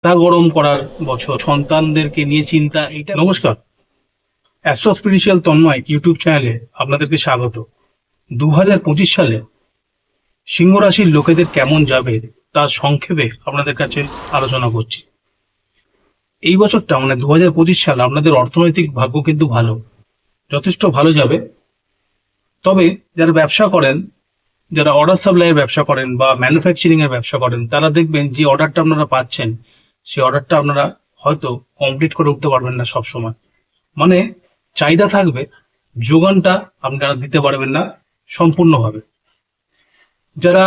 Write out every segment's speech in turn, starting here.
মাথা গরম করার বছর, সন্তানদেরকে নিয়ে চিন্তা, এইটা। নমস্কার, অ্যাস্ট্রো স্পিরিচুয়াল তন্ময় ইউটিউব চ্যানেলে আপনাদেরকে স্বাগত। 2025 সালে সিংহ রাশির লোকেদের কেমন যাবে তার সংক্ষেপে আপনাদের কাছে আলোচনা করছি। এই বছরটা মানে 2025 সাল আপনাদের অর্থনৈতিক ভাগ্য কিন্তু ভালো, যথেষ্ট ভালো যাবে। তবে যারা ব্যবসা করেন, যারা অর্ডার সাপ্লাইয়ের ব্যবসা করেন বা ম্যানুফ্যাকচারিং এর ব্যবসা করেন, তারা দেখবেন যে অর্ডারটা আপনারা পাচ্ছেন, সেই অর্ডারটা আপনারা হয়তো কমপ্লিট করে উঠতে পারবেন না সব সময়। মানে চাহিদা থাকবে, যোগানটা আপনারা দিতে পারবেন না সম্পূর্ণভাবে। যারা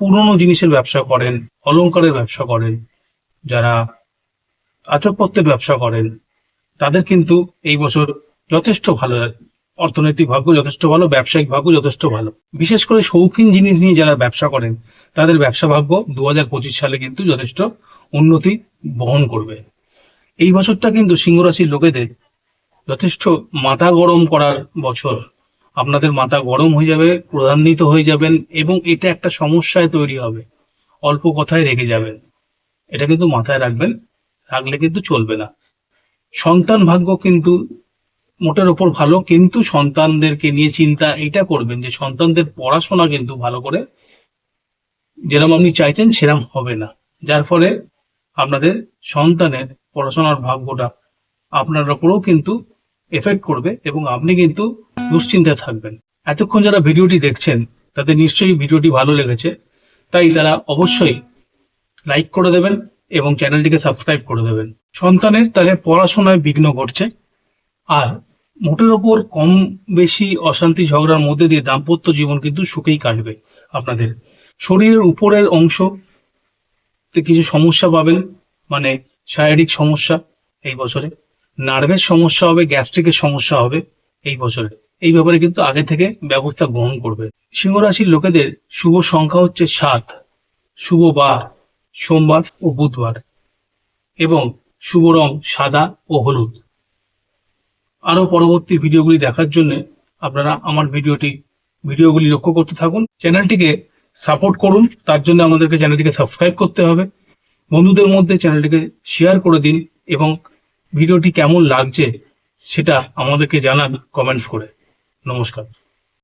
পুরনো জিনিসের ব্যবসা করেন, অলংকারের ব্যবসা করেন, যারা আসবাবপত্রের ব্যবসা করেন, তাদের কিন্তু এই বছর যথেষ্ট ভালো, অর্থনৈতিক ভাগ্য যথেষ্ট ভালো, ব্যবসায়িক ভাগ্য যথেষ্ট ভালো। বিশেষ করে শৌখিন জিনিস নিয়ে যারা ব্যবসা করেন, তাদের ব্যবসা ভাগ্য 2025 সালে কিন্তু যথেষ্ট উন্নতি বহন করবে। এই বছরটা কিন্তু সিংহ রাশির লোকেদের যথেষ্ট মাথা গরম করার বছর। আপনাদের মাথা গরম হয়ে যাবে, ক্রোধান্বিত হয়ে যাবেন এবং এটা একটা সমস্যায় তৈরি হবে। অল্প কথায় রেগে যাবেন, এটা কিন্তু মাথায় রাখবেন, রাখলে কিন্তু চলবে না। সন্তান ভাগ্য কিন্তু মোটের ওপর ভালো, কিন্তু সন্তানদেরকে নিয়ে চিন্তা এইটা করবেন যে সন্তানদের পড়াশোনা কিন্তু ভালো করে যেরকম আপনি চাইছেন সেরকম হবে না, যার ফলে আপনাদের সন্তানের পড়াশোনার ভাগ্যটা আপনার উপরেও কিন্তু এফেক্ট করবে এবং আপনি কিন্তু দুশ্চিন্তায় থাকবেন। এতক্ষণ যারা ভিডিওটি দেখছেন তাদের নিশ্চয়ই ভিডিওটি ভালো লেগেছে, তাই তারা অবশ্যই লাইক করে দেবেন এবং চ্যানেলটিকে সাবস্ক্রাইব করে দেবেন। সন্তানের তাদের পড়াশোনায় বিঘ্ন ঘটছে, আর মোটের ওপর কম বেশি অশান্তি ঝগড়ার মধ্যে দিয়ে দাম্পত্য জীবন কিন্তু সুখেই কাটবে। আপনাদের শরীরের উপরের অংশ কিছু সমস্যা পাবেন, মানে শারীরিক সমস্যা এই বছরে, নার্ভের সমস্যা হবে, গ্যাস্ট্রিকের সমস্যা হবে এই বছরে। এই ব্যাপারে কিন্তু আগে থেকে ব্যবস্থা গ্রহণ করবে। সিংহ রাশির লোকেদের শুভ সংখ্যা হচ্ছে 7, শুভ বার সোমবার ও বুধবার, এবং শুভ রং সাদা ও হলুদ। আরো পরবর্তী ভিডিওগুলি দেখার জন্য আপনারা আমার ভিডিওগুলি লক্ষ্য করতে থাকুন। চ্যানেলটিকে সাপোর্ট করুন, তার জন্য আমাদেরকে চ্যানেলটিকে সাবস্ক্রাইব করতে হবে। বন্ধুদের মধ্যে চ্যানেলটিকে শেয়ার করে দিন এবং ভিডিওটি কেমন লাগছে সেটা আমাদেরকে জানান কমেন্টস করে। নমস্কার।